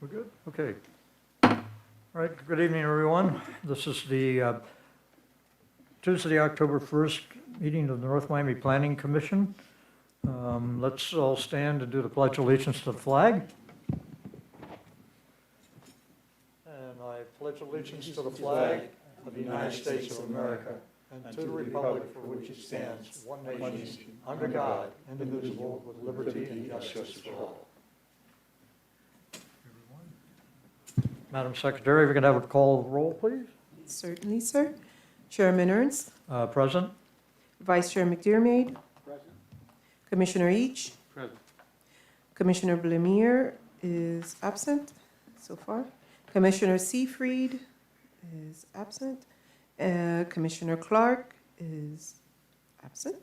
We're good? Okay. All right, good evening, everyone. This is the Tuesday, October 1st meeting of the North Miami Planning Commission. Let's all stand and do the Pledge of Allegiance to the flag. And I pledge allegiance to the flag of the United States of America and to the republic for which it stands, one nation, under God, indivisible, with liberty and justice for all. Madam Secretary, we can have a call roll, please. Certainly, sir. Chairman Ernst, Present? Vice Chair McDermott. Present. Commissioner Each. Present. Commissioner Blemire is absent so far. Commissioner Seafried is absent. Commissioner Clark is absent.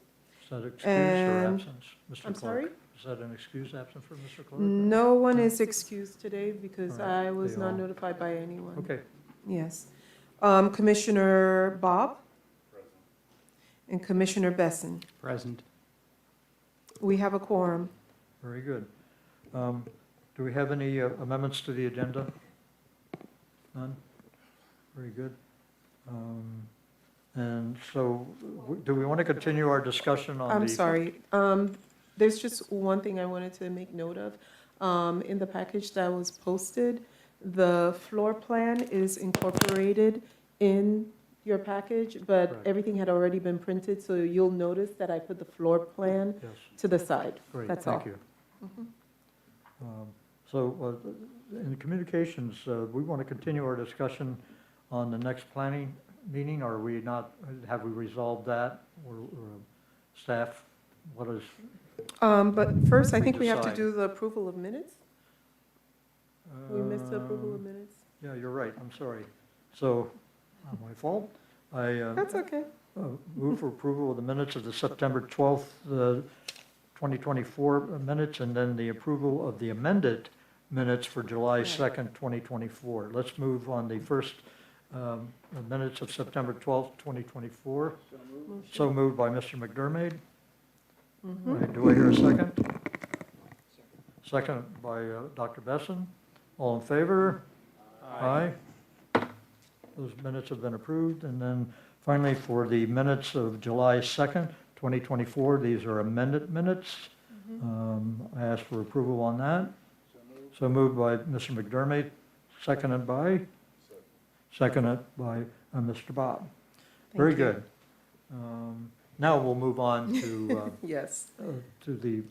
Is that excused or And- absence? Mr. I'm Clark? sorry? Is that an excused absence for Mr. Clark? No one is excused today because All right. I was They not all- notified by anyone. Okay, Yes. Commissioner Bob. And Commissioner Besson. Present. We have a quorum. very good. Do we have any amendments to the agenda? None? Very good. And so, do we want to continue our discussion on the? I'm sorry. There's just one thing I wanted to make note of. In the package that was posted, the floor plan is incorporated in your package, but Correct. everything had already been printed, so you'll notice that I put the floor plan Yes, to the side. great, That's thank all. you. So, in communications, we want to continue our discussion on the next planning meeting, or are we not, have we resolved that? Or staff, what is? But first, I think we have to Decide. do the approval of minutes. We missed the approval of minutes. Yeah, you're right, I'm sorry. So, not my fault. I That's okay. move for approval of the minutes of the September 12th, 2024 minutes, and then the approval of the amended minutes for July 2nd, 2024. Let's move on the first minutes of September 12th, 2024. So moved by Mr. McDermott. Mhm. All right, do I hear a second? Second by Dr. Besson. All in favor? Aye. Those minutes have been approved. And then finally, for the minutes of July 2nd, 2024, these are amended minutes. I ask for approval on that. So moved by Mr. McDermott, seconded by? Seconded by Mr. Bob. Very Thank you. good. Now we'll move on to, Yes. to the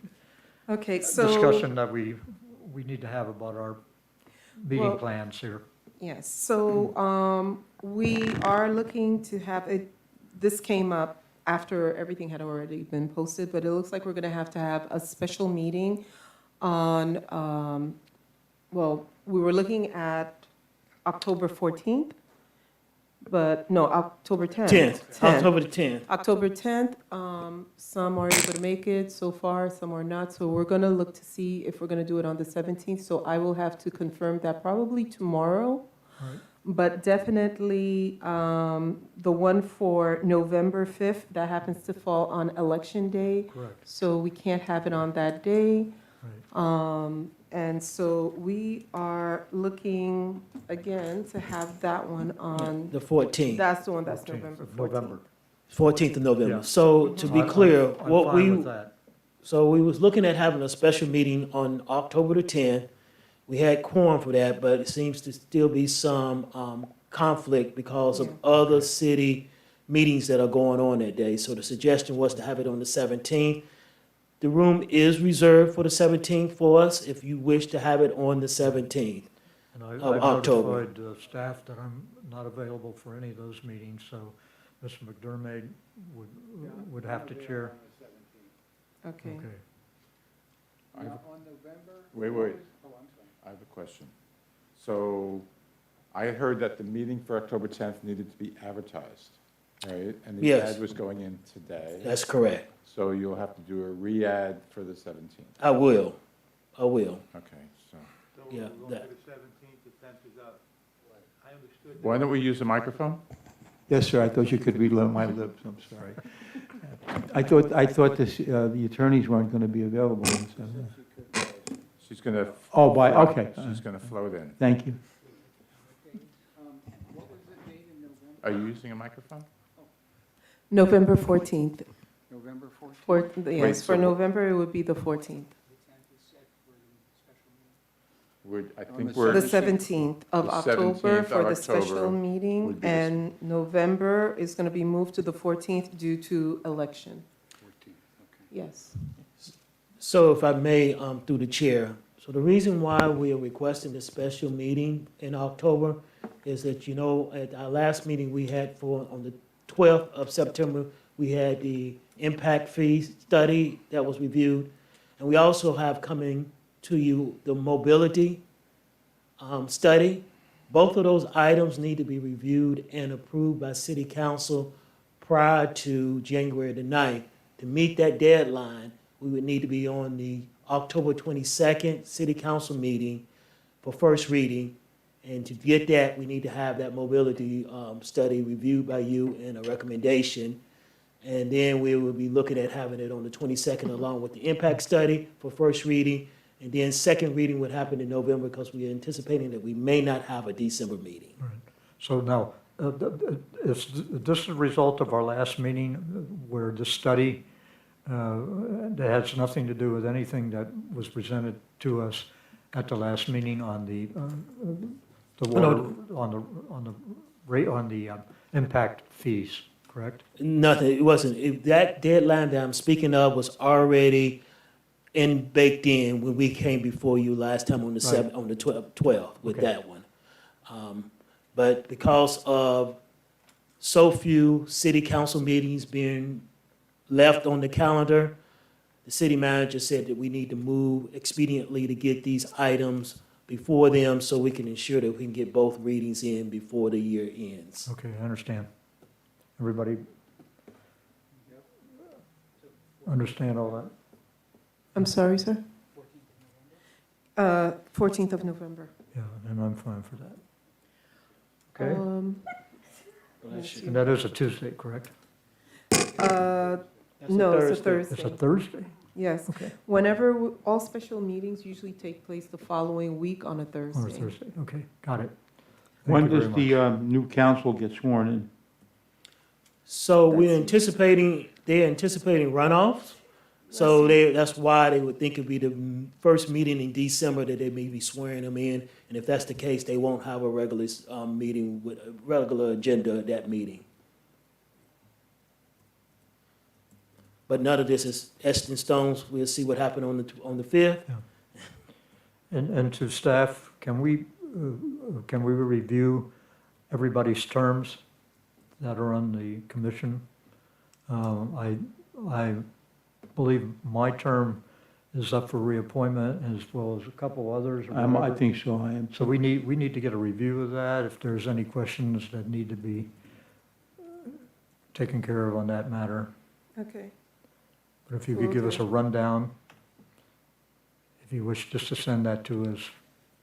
Okay, so. discussion that we need to have about our meeting Well- plans here. Yes, so we are looking to have it, this came up after everything had already been posted, but it looks like we're going to have a special meeting on, well, we were looking at October 14th, but, no, October 10th. 10th, October the 10th. October 10th, some are able to make it so far, some are not. So we're going to look to see if we're going to do it on the 17th. So I will have to confirm that probably tomorrow. Right. But definitely the one for November 5th, that happens to fall on Election Day. Correct, So we can't have it on that day. right. And so we are looking, again, to have that one on, The 14th, that's the one that's 14th November of 14th. November. 14th of November. Yeah. So to be I'm- clear, I'm what fine we, with that. so we was looking at having a special meeting on October the 10th. We had quorum for that, but it seems to still be some conflict because of Yeah. other city meetings that are going on that day. So the suggestion was to have it on the 17th. The room is reserved for the 17th for us if you wish to have it on the 17th. And of I've October. notified staff that I'm not available for any of those meetings, so Mr. McDermott would have to chair. Okay. Okay. Wait. I have a question. So I had heard that the meeting for October 10th needed to be advertised, right? And the Yes. ad was going in today. That's correct. So you'll have to do a re-ad for the 17th. I will. Okay, so Yeah, that- The 17th, the 10th is out. I understood. why don't we use a microphone? Yes, sir, I thought you could read my lips, I'm sorry. I thought the attorneys weren't going to be available on the 17th. She's gonna. Oh, by, float- okay. She's gonna float in. Thank you. Are you using a microphone? November 14th. November 14th? Yes, so for what- November, it would be the 14th. I On think the we're. The 17th of The October 17th for of the special October meeting, would be the- and November is going to be moved to the 14th due to election. 14th, okay. Yes. So if I may, through the chair, so the reason why we are requesting this special meeting in October is that, you know, at our last meeting we had on the 12th of September, we had the impact fee study that was reviewed. And we also have coming to you the mobility study. Both of those items need to be reviewed and approved by city council prior to January the 9th. To meet that deadline, we would need to be on the October 22nd city council meeting for first reading. And to get that, we need to have that mobility study reviewed by you and a recommendation. And then we will be looking at having it on the 22nd along with the impact study for first reading. And then second reading would happen in November because we are anticipating that we may not have a December meeting. So now, is this a result of our last meeting where the study that has nothing to do with anything that was presented to us at the last meeting on the water, on the impact fees, correct? Nothing, it wasn't, that deadline that I'm speaking of was already baked in when we came before you last time on the Right. on the 12th with Okay. that one. But because of so few city council meetings being left on the calendar, the city manager said that we need to move expediently to get these items before them so we can ensure that we can get both readings in before the year ends. Okay, I understand. Everybody understand all that? I'm sorry, sir? 14th of November. Yeah, and I'm fine for that. Okay, Bless you. and that is a Tuesday, correct? That's a No, it's a It's a Thursday. Thursday? Yes. Okay, Whenever, all special meetings usually take place the following week on a on a Thursday. Thursday, okay, got it. Thank When you does very the much. new council get sworn in? So we're That's- anticipating, they're anticipating runoffs. So that's why they would think it'd be the first meeting in December that they may be swearing them in. And if that's the case, they won't have a regular, meeting with a regular agenda at that meeting. But none of this is etched in stones. We'll see what happened on the 5th. And to staff, can we review everybody's terms that are on the commission? I believe my term is up for reappointment as well as a couple others. or I whatever. think so, I am. So we need to get a review of that, if there's any questions that need to be taken care of on that matter. Okay. But if you could give us a rundown, if you wish just to send that to us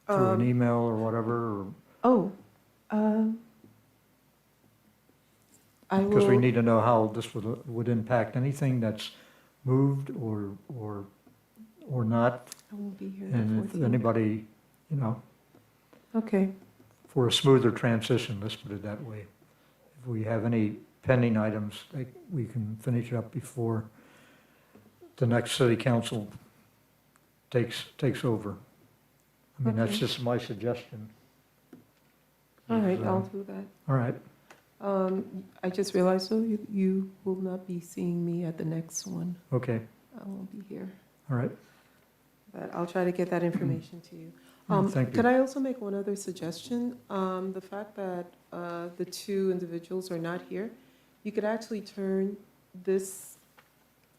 through an email or whatever, or, Oh, I will. because we need to know how this would impact anything that's moved or not, I won't be here and the if 14th. anybody, you know, Okay, for a smoother transition, let's put it that way. If we have any pending items, we can finish up before the next city council takes over. I mean, that's Okay. just my suggestion. all right, I'll do that. All right, I just realized, so you will not be seeing me at the next one. okay, I won't be here, all right. but I'll try to get that information to you. Thank you. Could I also make one other suggestion? The fact that the two individuals are not here, you could actually turn this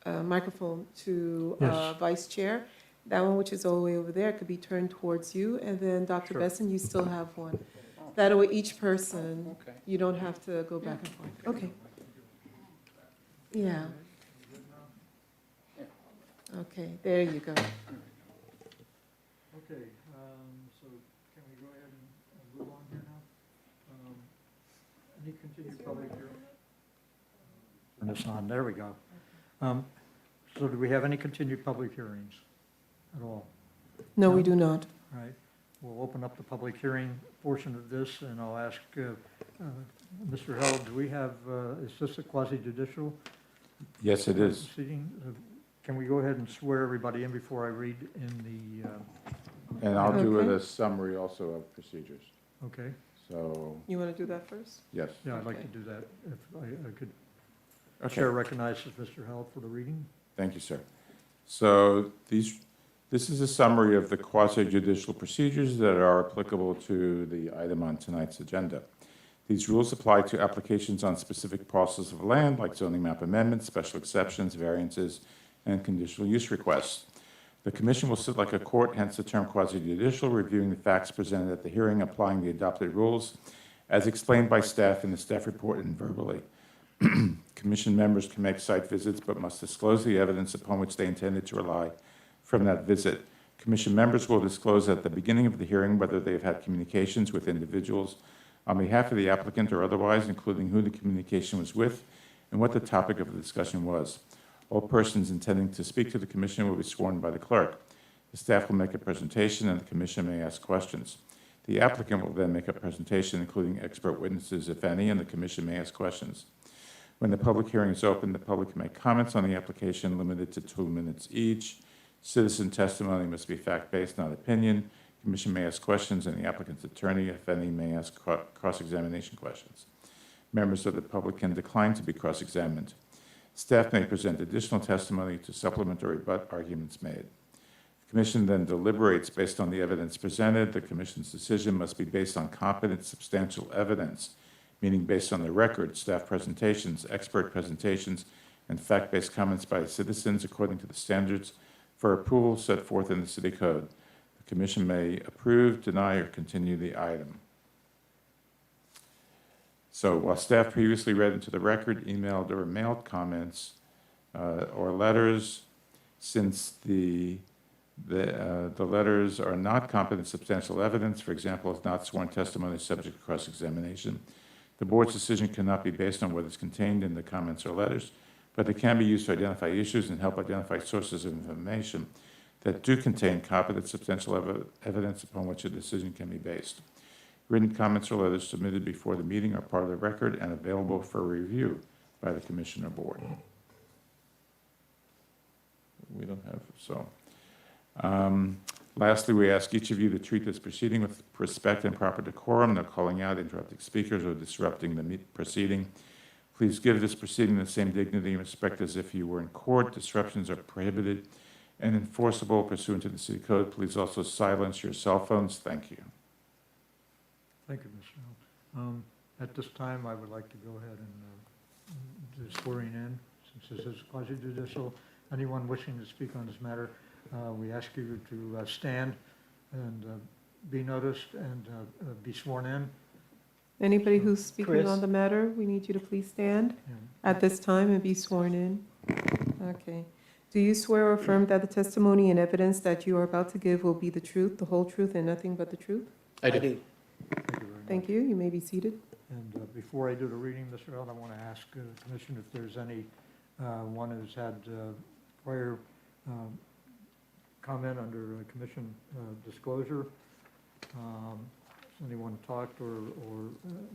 microphone to Yes. Vice Chair. That one, which is all the way over there, could be turned towards you, and then Dr. Sure. Besson, you still have one. That way, each person, Okay. you don't have to go back and forth. Okay. Yeah. Okay, there you go. Okay, so can we go ahead and move on here now? Any continued public hearing? Turn this on, there we go. So do we have any continued public hearings at all? No, we do not. All right, we'll open up the public hearing portion of this, and I'll ask Mr. Held, do we have, is this a quasi judicial Yes, it is. proceeding? Can we go ahead and swear everybody in before I read in the, And I'll do it Okay. a summary also of procedures. okay? So, You want to do that first? yes. Yeah, I'd like Okay. to do that. If I could, Okay. Chair recognizes Mr. Held for the reading. Thank you, sir. So this is a summary of the quasi-judicial procedures that are applicable to the item on tonight's agenda. These rules apply to applications on specific parcels of land, like zoning map amendments, special exceptions, variances, and conditional use requests. The commission will sit like a court, hence the term quasi-judicial, reviewing the facts presented at the hearing, applying the adopted rules as explained by staff in the staff report and verbally. Commission members can make site visits but must disclose the evidence upon which they intended to rely from that visit. Commission members will disclose at the beginning of the hearing whether they have had communications with individuals on behalf of the applicant or otherwise, including who the communication was with and what the topic of the discussion was. All persons intending to speak to the commission will be sworn by the clerk. The staff will make a presentation and the commission may ask questions. The applicant will then make a presentation, including expert witnesses, if any, and the commission may ask questions. When the public hearing is open, the public can make comments on the application limited to 2 minutes each. Citizen testimony must be fact-based, not opinion. Commission may ask questions, and the applicant's attorney, if any, may ask cross-examination questions. Members of the public can decline to be cross-examined. Staff may present additional testimony to supplement or rebut arguments made. The commission then deliberates based on the evidence presented. The commission's decision must be based on competent, substantial evidence, meaning based on the record, staff presentations, expert presentations, and fact-based comments by citizens according to the standards for approval set forth in the city code. The commission may approve, deny, or continue the item. So while staff previously read into the record, emailed, or mailed comments or letters, since the letters are not competent substantial evidence, for example, if not sworn testimony subject to cross-examination, the board's decision cannot be based on what is contained in the comments or letters, but they can be used to identify issues and help identify sources of information that do contain competent substantial evidence upon which a decision can be based. Written comments or letters submitted before the meeting are part of the record and available for review by the commission or board. We don't have, so. Lastly, we ask each of you to treat this proceeding with respect and proper decorum, no calling out, interrupting speakers, or disrupting the proceeding. Please give this proceeding the same dignity and respect as if you were in court. Disruptions are prohibited and enforceable pursuant to the city code. Please also silence your cell phones. Thank you. Thank you, Mr. Held. At this time, I would like to go ahead and do swearing in, since this is quasi-judicial. Anyone wishing to speak on this matter, we ask you to stand and be noticed and be sworn in. Anybody who's speaking Chris? on the matter, we need you to please stand And at this time and be sworn in. Okay. Do you swear or affirm that the testimony and evidence that you are about to give will be the truth, the whole truth, and nothing but the truth? I do. Thank you very much. Thank you. You may be seated. And before I do the reading, Mr. Held, I want to ask the commission if there's any, one who's had prior comment under commission disclosure. Has anyone talked or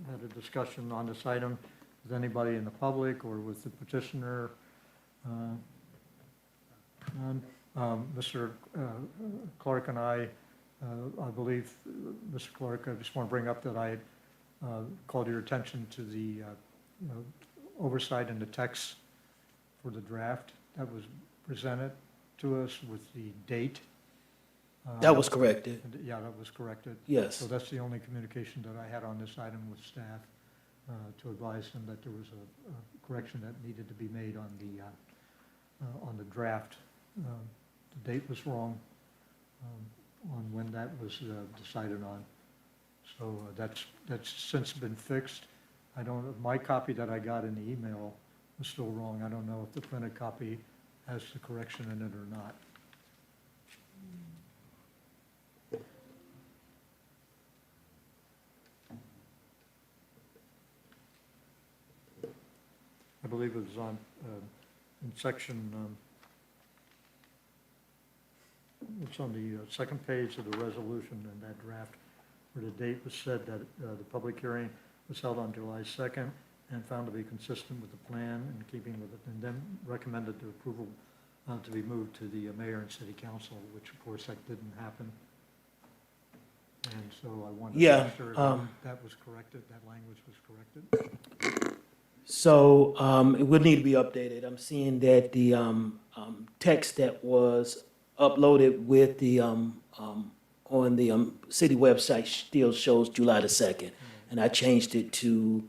had a discussion on this item with anybody in the public or with the petitioner? None. Mr. Clark and I believe, Mr. Clark, I just want to bring up that I called your attention to the oversight in the text for the draft that was presented to us with the date. That was corrected, Yeah, that was corrected. yes. So that's the only communication that I had on this item with staff, to advise them that there was a correction that needed to be made on the draft. The date was wrong on when that was decided on. So that's since been fixed. I don't, my copy that I got in the email was still wrong. I don't know if the printed copy has the correction in it or not. I believe it was on, in section, it's on the second page of the resolution in that draft, where the date was said that the public hearing was held on July 2nd and found to be consistent with the plan and keeping with it, and then recommended the approval to be moved to the mayor and city council, which of course that didn't happen. And so I wanted to Yeah, make sure that was corrected, that language was corrected. So it would need to be updated. I'm seeing that the text that was uploaded with the, on the city website still shows July the 2nd. And I changed it to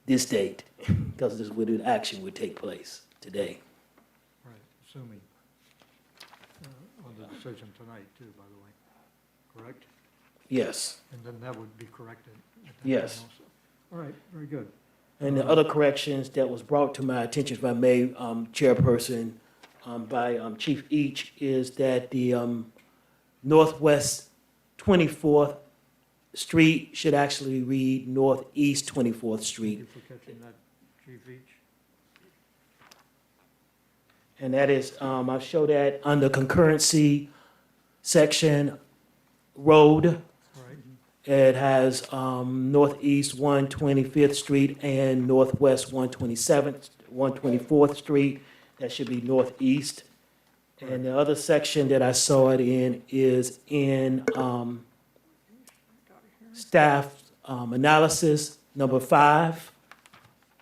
this date because this is where the action would take place today. Right, assuming, on the decision tonight too, by the way, correct? Yes. And then that would be corrected at that time Yes. also. All right, very good. And the other corrections that was brought to my attention by May Chairperson, by Chief Each, is that the Northwest 24th Street should actually read Northeast 24th Thank Street. you for catching that, Chief Each. And that is, I show that under concurrency section, road. All right, It has Northeast 125th Street and Northwest 124th Street. That should be northeast. And the other section that I saw it in is in staff analysis, number 5.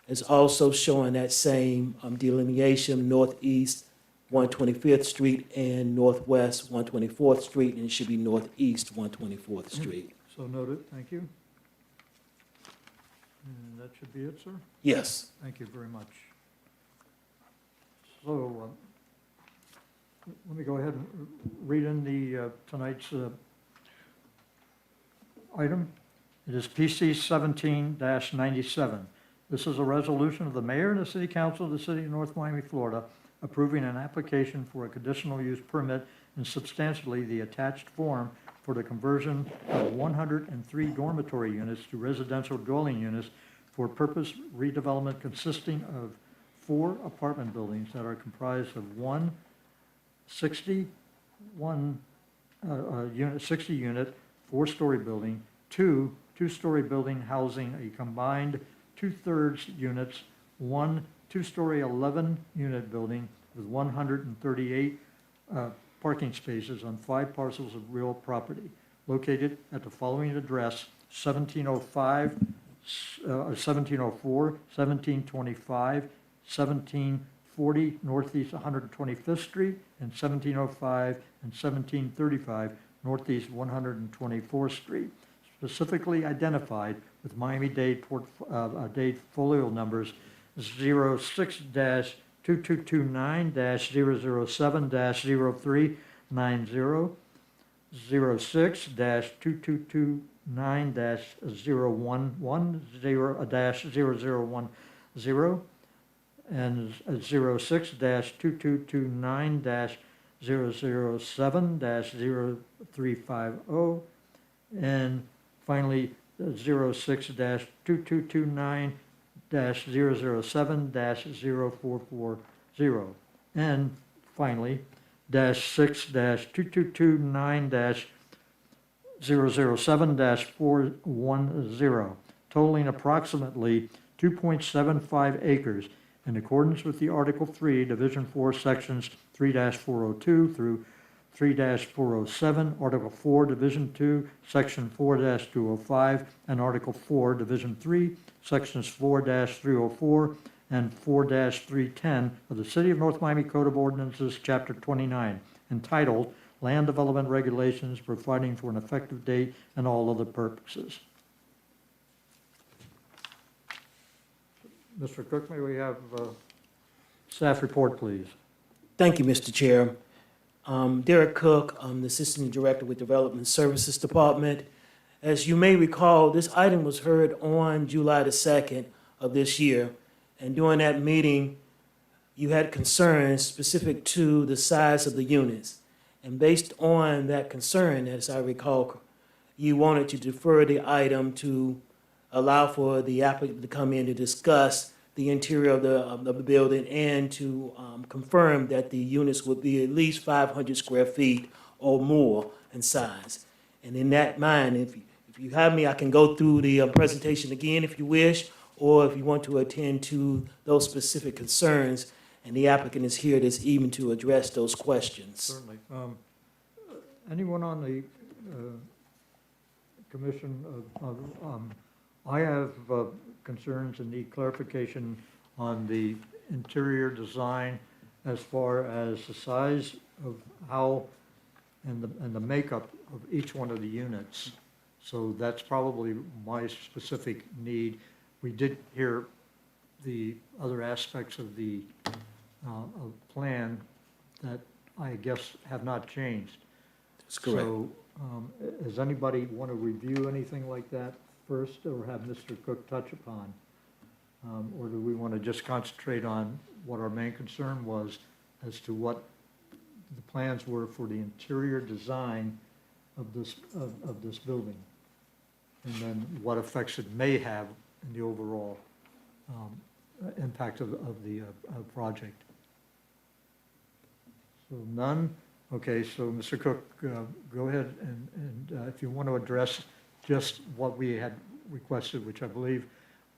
It's also showing that same delineation, northeast 125th Street and northwest 124th Street, and it should be northeast 124th Street. so noted, thank you. And that should be it, sir? Yes. Thank you very much. So, let me go ahead and read in the, tonight's item. It is PC 17-97. This is a resolution of the mayor and the city council of the city of North Miami, Florida, approving an application for a conditional use permit in substantially the attached form for the conversion of 103 dormitory units to residential dwelling units for purpose redevelopment consisting of 4 apartment buildings that are comprised of 60 unit, 4-story building, 2 2-story building housing a combined 2/3 units, 1 2-story 11-unit building with 138 parking spaces on 5 parcels of real property located at the following address: 1705, 1704, 1725, 1740 Northeast 125th Street, and 1705 and 1735 Northeast 124th Street, specifically identified with Miami-Dade folio numbers 06-2229-007-0390, 06-2229-011-010, and 06-2229-007-0350, and finally 06-22229-007-0440, and finally -6-22229-007-410, totaling approximately 2.75 acres in accordance with the Article 3, Division 4, Sections 3-402 through 3-407, Article 4, Division 2, Section 4-205, and Article 4, Division 3, Sections 4-304 and 4-310 of the City of North Miami Code of Ordinances, Chapter 29, entitled Land Development Regulations, providing for an effective date and all other purposes. Mr. Cook, may we have staff report, please? Thank you, Mr. Chair. Derek Cook, I'm the Assistant Director with Development Services Department. As you may recall, this item was heard on July the 2nd of this year. And during that meeting, you had concerns specific to the size of the units. And based on that concern, as I recall, you wanted to defer the item to allow for the applicant to come in to discuss the interior of the building and to confirm that the units would be at least 500 square feet or more in size. And in that mind, if you have me, I can go through the presentation again if you wish, or if you want to attend to those specific concerns, and the applicant is here this evening to address those questions. Certainly. Anyone on the commission, I have concerns and need clarification on the interior design as far as the size of how, and the makeup of each one of the units. So that's probably my specific need. We did hear the other aspects of the plan that I guess have not changed. That's correct. So, does anybody want to review anything like that first, or have Mr. Cook touch upon? Or do we want to just concentrate on what our main concern was as to what the plans were for the interior design of this building? And then what effects it may have in the overall impact of the project? So none? Okay, so Mr. Cook, go ahead and if you want to address just what we had requested, which I believe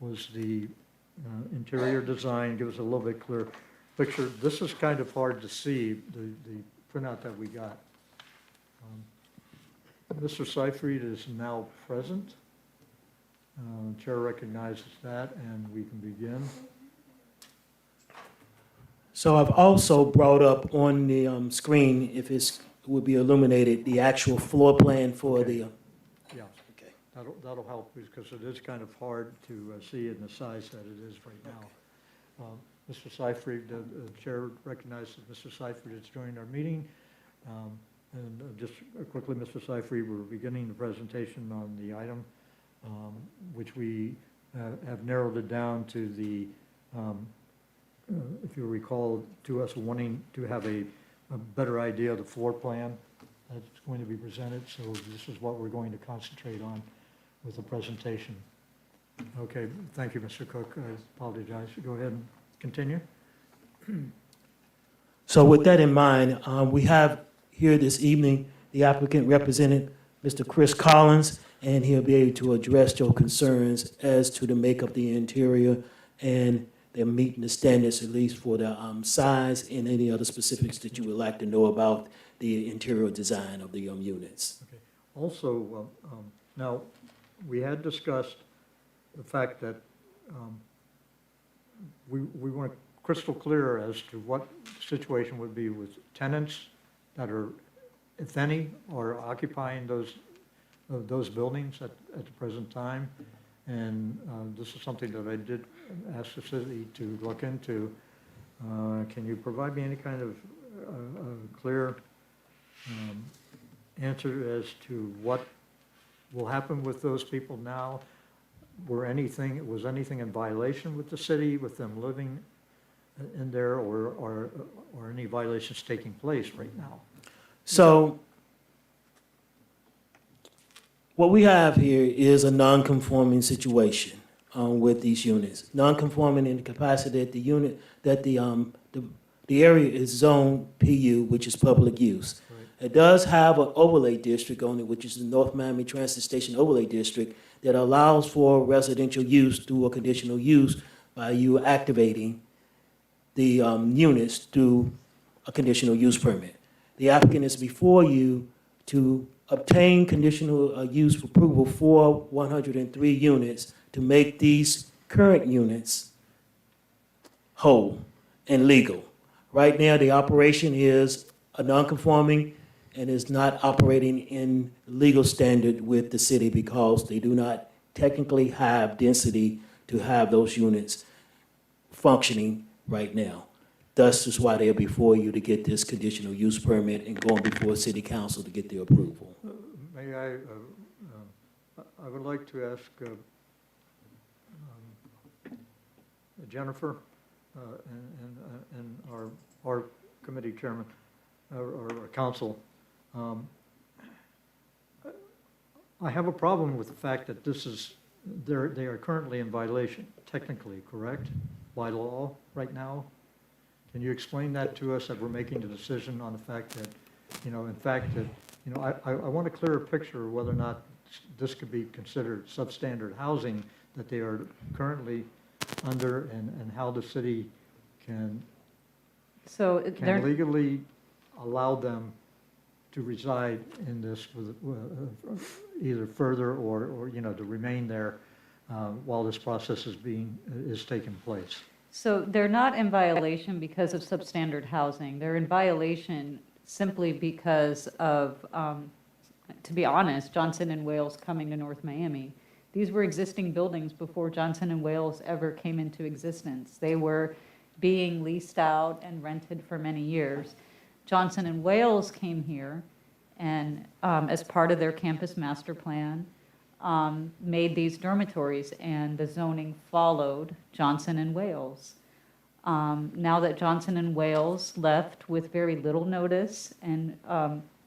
was the interior design, give us a little bit clearer picture. This is kind of hard to see, the printout that we got. Mr. Seifried is now present. Chair recognizes that, and we can begin. So I've also brought up on the screen, if it would be illuminated, the actual floor plan for Okay. the, Yeah, okay. that'll help, because it is kind of hard to see in the size that it is right now. Mr. Seifried, the chair recognizes Mr. Seifried is joining our meeting. And just quickly, Mr. Seifried, we're beginning the presentation on the item, which we have narrowed it down to the, if you recall, to us wanting to have a better idea of the floor plan that's going to be presented. So this is what we're going to concentrate on with the presentation. Okay, thank you, Mr. Cook. I apologize. Go ahead and continue. So with that in mind, we have here this evening, the applicant represented Mr. Chris Collins, and he'll be able to address your concerns as to the makeup of the interior, and they're meeting the standards, at least for the size and any other specifics that you would like to know about the interior design of the units. Okay. Also, now, we had discussed the fact that we weren't crystal clear as to what the situation would be with tenants that are, if any, are occupying those buildings at the present time. And this is something that I did ask the city to look into. Can you provide me any kind of clear answer as to what will happen with those people now? Was anything in violation with the city, with them living in there, or any violations taking place right now? So what we have here is a non-conforming situation with these units. Non-conforming in the capacity that the unit, that the area is zone PU, which is public use. Right. It does have an overlay district on it, which is the North Miami Transit Station Overlay District, that allows for residential use through a conditional use by you activating the units through a conditional use permit. The applicant is before you to obtain conditional use approval for 103 units to make these current units whole and legal. Right now, the operation is a non-conforming and is not operating in legal standard with the city because they do not technically have density to have those units functioning right now. Thus is why they're before you to get this conditional use permit and going before city council to get their approval. May I would like to ask Jennifer and our committee chairman, or council. I have a problem with the fact that they are currently in violation, technically, correct? By law, right now? Can you explain that to us, that we're making the decision on the fact that in fact, that, I want a clearer picture of whether or not this could be considered substandard housing that they are currently under, and how the city can So they're, legally allow them to reside in this with, either further or, to remain there while this process is taking place. so they're not in violation because of substandard housing. They're in violation simply because of, to be honest, Johnson and Wales coming to North Miami. These were existing buildings before Johnson and Wales ever came into existence. They were being leased out and rented for many years. Johnson and Wales came here and, as part of their campus master plan, made these dormitories, and the zoning followed Johnson and Wales. Now that Johnson and Wales left with very little notice, and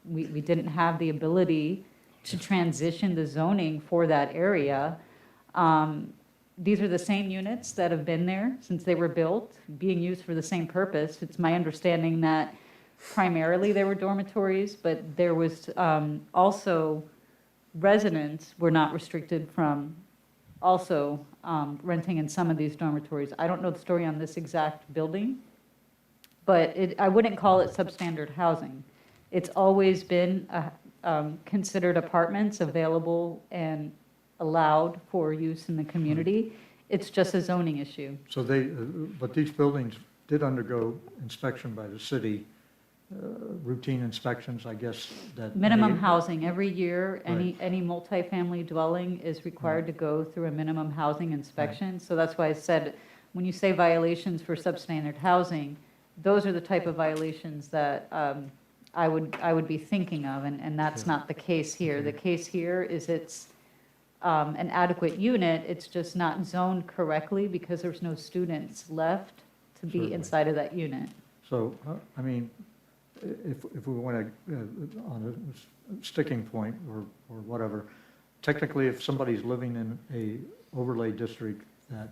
we didn't have the ability to transition the zoning for that area, these are the same units that have been there since they were built, being used for the same purpose. It's my understanding that primarily they were dormitories, but there was also residents were not restricted from also renting in some of these dormitories. I don't know the story on this exact building, but I wouldn't call it substandard housing. It's always been considered apartments available and allowed for use in the community. It's just a zoning issue. So but these buildings did undergo inspection by the city, routine inspections, I guess, that. Minimum housing, every year, any multifamily dwelling is required to go through a minimum housing inspection. So that's why I said, when you say violations for substandard housing, those are the type of violations that I would be thinking of, and that's not the case here. The case here is it's an adequate unit, it's just not zoned correctly because there's no students left to be Certainly. inside of that unit. So, I mean, if we want to, on a sticking point or whatever, technically, if somebody's living in a overlay district that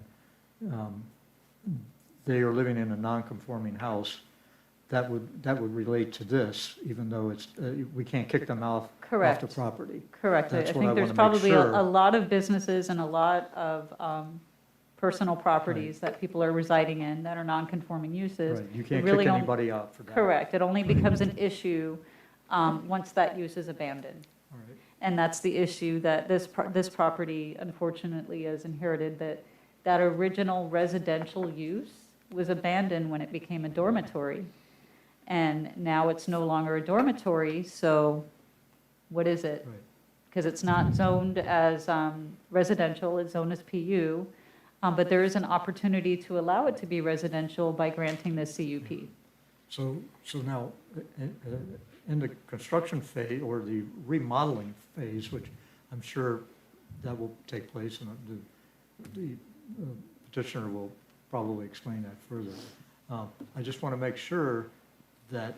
they are living in a non-conforming house, that would relate to this, even though it's, we can't kick them off the Correct. property. Correct. I That's what I think there's wanna make probably sure. a lot of businesses and a lot of personal properties that people are residing in that are non-conforming uses. Right, you can't really kick don't- anybody out for that. Correct. It only becomes an issue once that use is abandoned. All right. And that's the issue that this property unfortunately has inherited, that original residential use was abandoned when it became a dormitory. And now it's no longer a dormitory, so what is it? Right. Because it's not zoned as residential, it's zoned as PU, but there is an opportunity to allow it to be residential by granting this CUP. So now, in the construction phase or the remodeling phase, which I'm sure that will take place, and the petitioner will probably explain that further. I just want to make sure that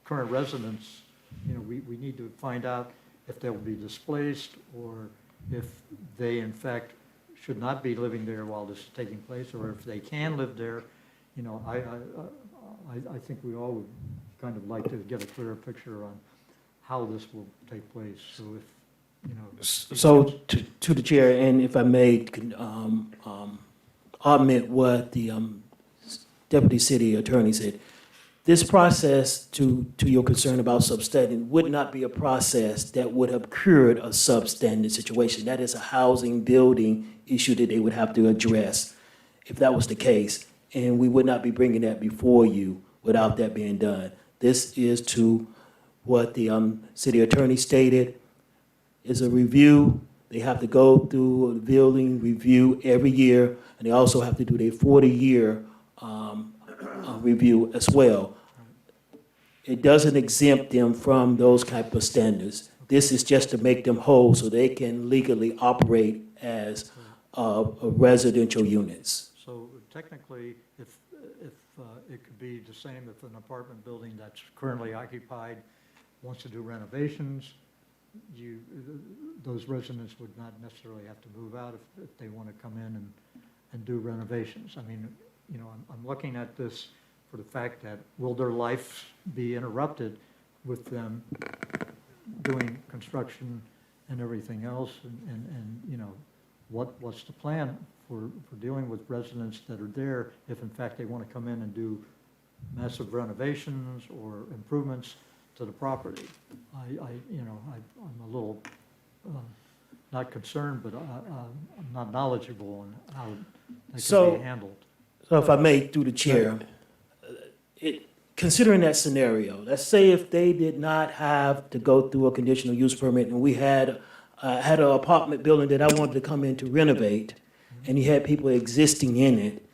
current residents, we need to find out if they'll be displaced or if they in fact should not be living there while this is taking place, or if they can live there. I think we all would kind of like to get a clearer picture on how this will take place, so if, So to the chair, and if I may, augment what the deputy city attorney said. This process, to your concern about substandard, would not be a process that would have cured a substandard situation. That is a housing building issue that they would have to address if that was the case. And we would not be bringing that before you without that being done. This is to what the city attorney stated, is a review. They have to go through a building review every year, and they also have to do their 40-year review as well. It doesn't exempt them from those type of standards. This is just to make them whole so they can legally operate as residential units. so technically, if it could be the same if an apartment building that's currently occupied wants to do renovations, those residents would not necessarily have to move out if they want to come in and do renovations. I mean, I'm looking at this for the fact that will their life be interrupted with them doing construction and everything else, and, you know, what's the plan for dealing with residents that are there if in fact they want to come in and do massive renovations or improvements to the property? I'm a little, not concerned, but I'm not knowledgeable on how that So- can be handled. So if I may, through the chair, considering that scenario, let's say if they did not have to go through a conditional use permit and we had an apartment building that I wanted to come in to renovate, and you had people existing in it,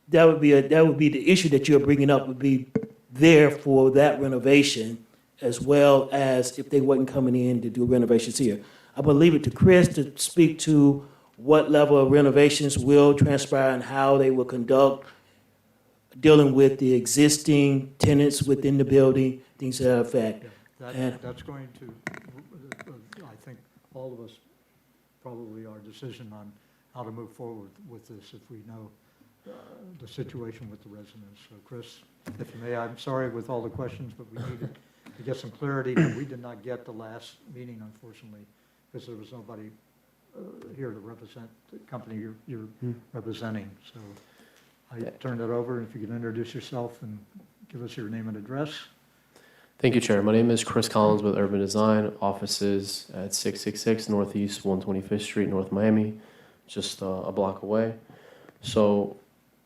that would be the issue that you're bringing up would be there for that renovation, as well as if they wasn't coming in to do renovations here. I will leave it to Chris to speak to what level of renovations will transpire and how they will conduct dealing with the existing tenants within the building, things to that effect. Yeah, And- that's going to, I think, all of us, probably our decision on how to move forward with this if we know the situation with the residents. So Chris, if you may, I'm sorry with all the questions, but we needed to get some clarity that we did not get the last meeting, unfortunately, because there was nobody here to represent the company you're representing. So I turned it over, and if you could introduce yourself and give us your name and address. Thank you, Chair. My name is Chris Collins with Urban Design, offices at 666 Northeast 125th Street, North Miami, just a block away. So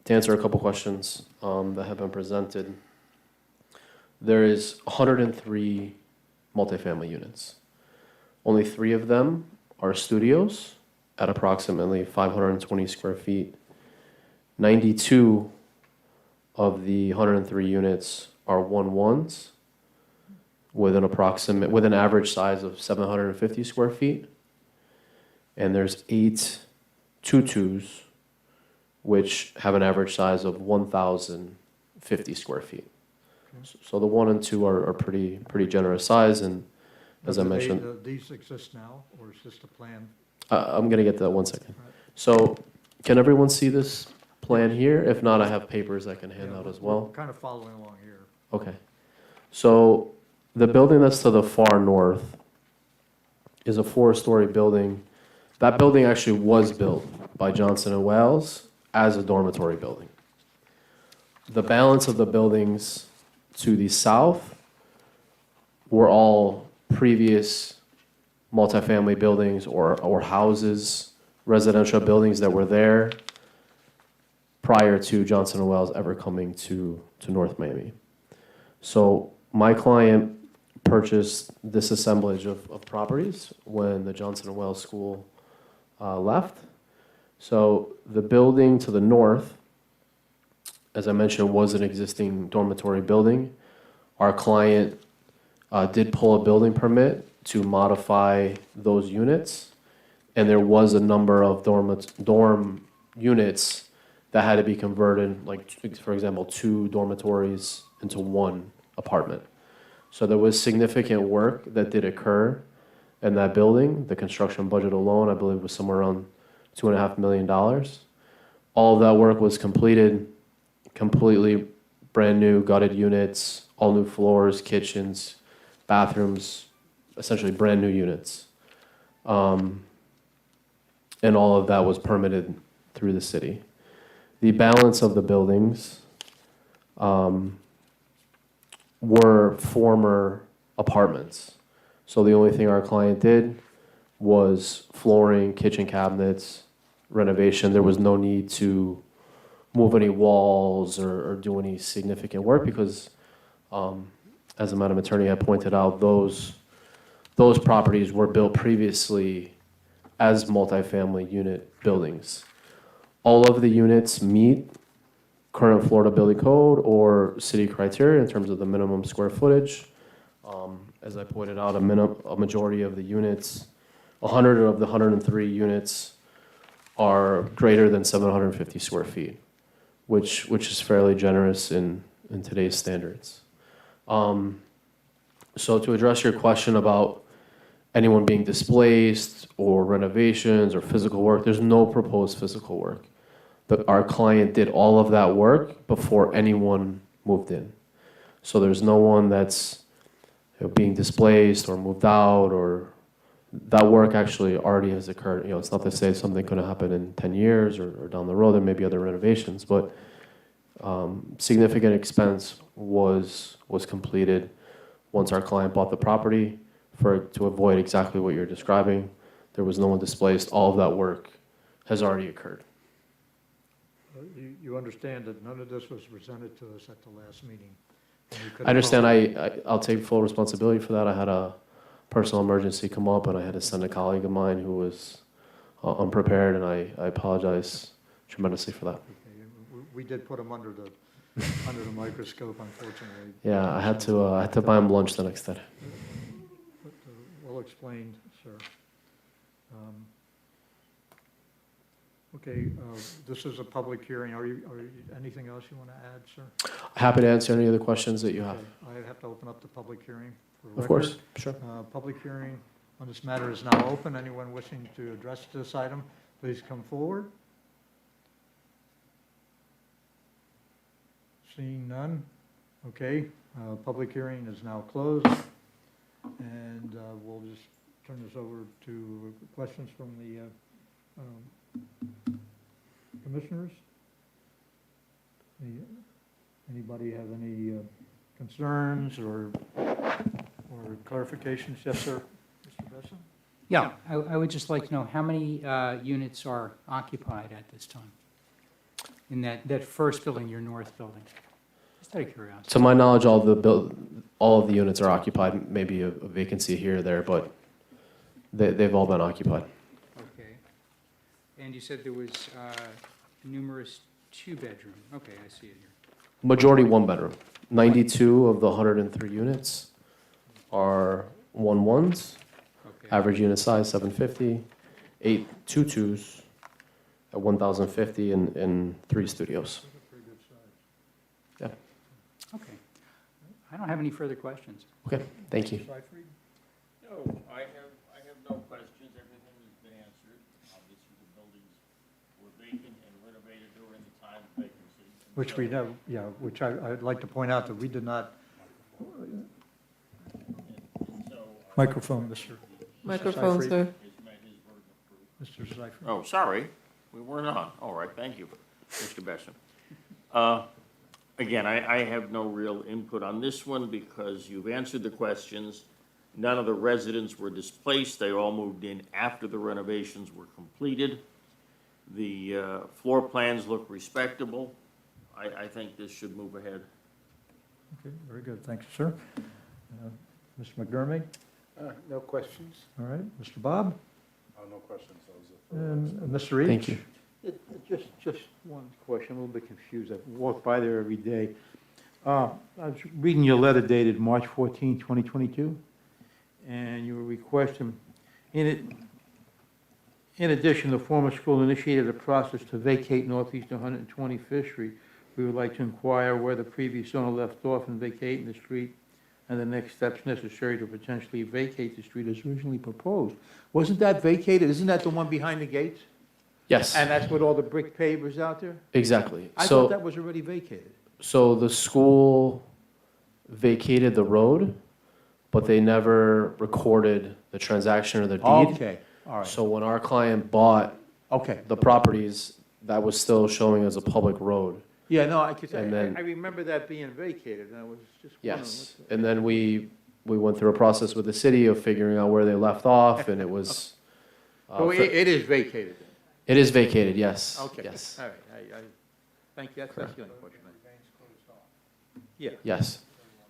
to answer a couple questions that have been presented, there is 103 multifamily units. Only 3 of them are studios at approximately 520 square feet. 92 of the 103 units are 1-1s with an average size of 750 square feet. And there's 8 2-2s, which have an average size of 1,050 square feet. So the 1 and 2 are pretty generous size, and as I Do mentioned, these exist now, or is this the plan? I'm gonna get to that 1 second. Right. So can everyone see this plan here? If not, I have papers I can hand Yeah, out as we're well. kind of following along here. Okay. So the building that's to the far north is a 4-story building. That building actually was built by Johnson & Wales as a dormitory building. The balance of the buildings to the south were all previous multifamily buildings or houses, residential buildings that were there prior to Johnson & Wales ever coming to North Miami. So my client purchased this assemblage of properties when the Johnson & Wales school left. So the building to the north, as I mentioned, was an existing dormitory building. Our client did pull a building permit to modify those units, and there was a number of dorm units that had to be converted, like, for example, 2 dormitories into 1 apartment. So there was significant work that did occur in that building. The construction budget alone, I believe, was somewhere around $2.5 million. All of that work was completed, completely brand new gutted units, all new floors, kitchens, bathrooms, essentially brand new units. And all of that was permitted through the city. The balance of the buildings were former apartments. So the only thing our client did was flooring, kitchen cabinets, renovation. There was no need to move any walls or do any significant work because, as the Madam Attorney had pointed out, those properties were built previously as multifamily unit buildings. All of the units meet current Florida Building Code or city criteria in terms of the minimum square footage. As I pointed out, a majority of the units, 100 of the 103 units are greater than 750 square feet, which is fairly generous in today's standards. So to address your question about anyone being displaced or renovations or physical work, there's no proposed physical work. Our client did all of that work before anyone moved in. So there's no one that's being displaced or moved out, or that work actually already has occurred. It's not to say something couldn't happen in 10 years or down the road. There may be other renovations, but significant expense was completed once our client bought the property to avoid exactly what you're describing. There was no one displaced. All of that work has already occurred. You understand that none of this was presented to us at the last meeting. and we couldn't I understand. vote. I'll take full responsibility for that. I had a personal emergency come up, and I had to send a colleague of mine who was unprepared, and I apologize tremendously for that. Okay, we did put them under the microscope, unfortunately. Yeah, I had to buy him lunch the next day. But, well explained, sir. Okay, this is a public hearing. Anything else you want to add, sir? Happy to answer any other questions that you have. Okay, I have to open up the public hearing for Of record. course, sure. Public hearing on this matter is now open. Anyone wishing to address this item, please come forward. Seeing none, okay, public hearing is now closed. And we'll just turn this over to questions from the commissioners. Anybody have any concerns or clarifications? Yes, sir. Mr. Besson? Yeah, I would just like to know how many units are occupied at this time in that first building, your north building? Just out of curiosity. To my knowledge, all of the units are occupied, maybe a vacancy here or there, but they've all been occupied. Okay. And you said there was numerous two-bedroom. Okay, I see it here. Majority one bedroom. 92 of the 103 units are 1-1s. Okay. Average unit size 750, 8 2-2s at 1,050, and 3 studios. Pretty good size. Okay. I don't have any further questions. Okay, thank you. Seyfried? No, I have no questions, everything has been answered. Obviously, the buildings were vacant and renovated during the time of vacancy. Which we know, yeah, which I'd like to point out that we did not. And so, Microphone, Mr. Microphone, Seyfried. sir. has met his burden of proof. Mr. Seyfried. Oh, sorry, we weren't on. All right, thank you, Mr. Besson. Again, I have no real input on this one because you've answered the questions. None of the residents were displaced. They all moved in after the renovations were completed. The floor plans look respectable. I think this should move ahead. Okay, very good, thank you, sir. Mr. McDermott, No questions? all right, Mr. Bob, No questions. and Mr. Each. Thank you. Just one question, I'm a little bit confused. I walk by there every day. I was reading your letter dated March 14, 2022, and you were requesting, in addition, the former school initiated a process to vacate northeast 125th Street. We would like to inquire where the previous owner left off in vacating the street and the next steps necessary to potentially vacate the street as originally proposed. Wasn't that vacated? Isn't that the one behind the gates? Yes, And that's with all the brick pavers out there? exactly. I So, thought that was already vacated. so the school vacated the road, but they never recorded the transaction or the deed. Okay, all right, So when our client bought okay. the properties, that was still showing as a public road. Yeah, no, because And then- I remember that being vacated, and I was just wondering. Yes, and then we went through a process with the city of figuring out where they left off, and it was. So it is vacated then? It is vacated, yes. Okay. Yes, All right, I thank you, that's the only question. Yeah, yes.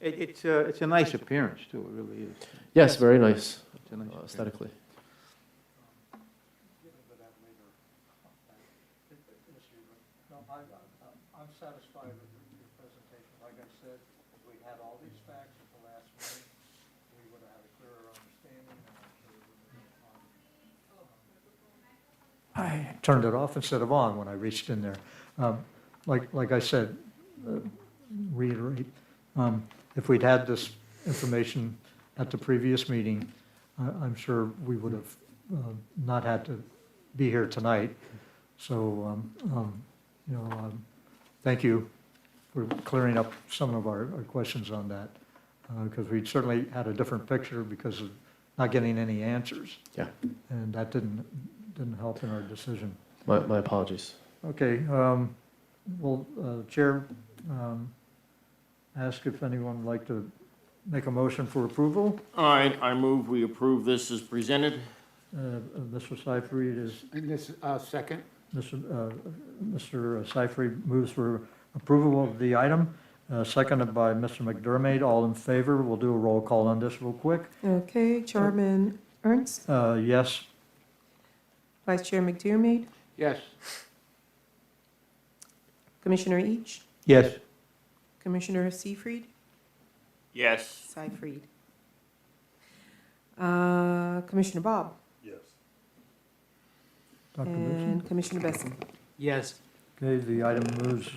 it's a nice appearance too, it really is. Yes, very nice It's a nice appearance. aesthetically. No, I'm satisfied with your presentation. Like I said, if we had all these facts at the last meeting, we would have had a clearer understanding. I turned it off instead of on when I reached in there. Like I said, reiterate, if we'd had this information at the previous meeting, I'm sure we would have not had to be here tonight. So, thank you for clearing up some of our questions on that, because we certainly had a different picture because of not getting any answers. Yeah. And that didn't help in our decision. My apologies. Okay, well, Chair, ask if anyone would like to make a motion for approval. All right, I move we approve this as presented. Mr. Seyfried is, And this, second? Mr. Seyfried moves for approval of the item, seconded by Mr. McDermott. All in favor, we'll do a roll call on this real quick. Okay, Chairman Ernst, Yes, Vice Chair McDermott, Yes. Commissioner Each, Yes. Commissioner Seyfried, Yes. Seyfried. Commissioner Bob, Dr. Benson? and Commissioner Besson, Yes. Okay, the item moves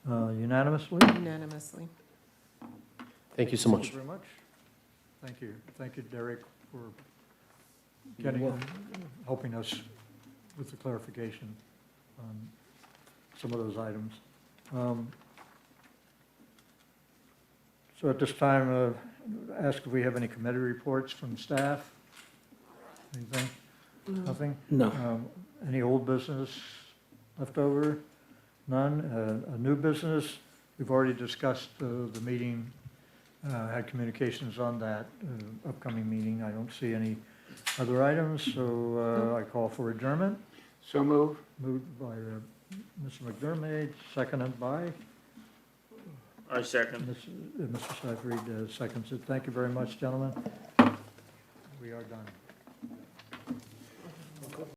unanimously. unanimously. Thank you so Thank much. you very much. Thank you. Thank you, Derek, for getting, helping us with the clarification on some of those items. So at this time, ask if we have any committee reports from staff? Anything? Nothing? No. Any old business left over? None? A new business? We've already discussed the meeting, had communications on that upcoming meeting. I don't see any other items, so I call for adjournment. So move. Moved by Mr. McDermott, seconded by I second. Mr. Seyfried, seconds it. Thank you very much, gentlemen. We are done.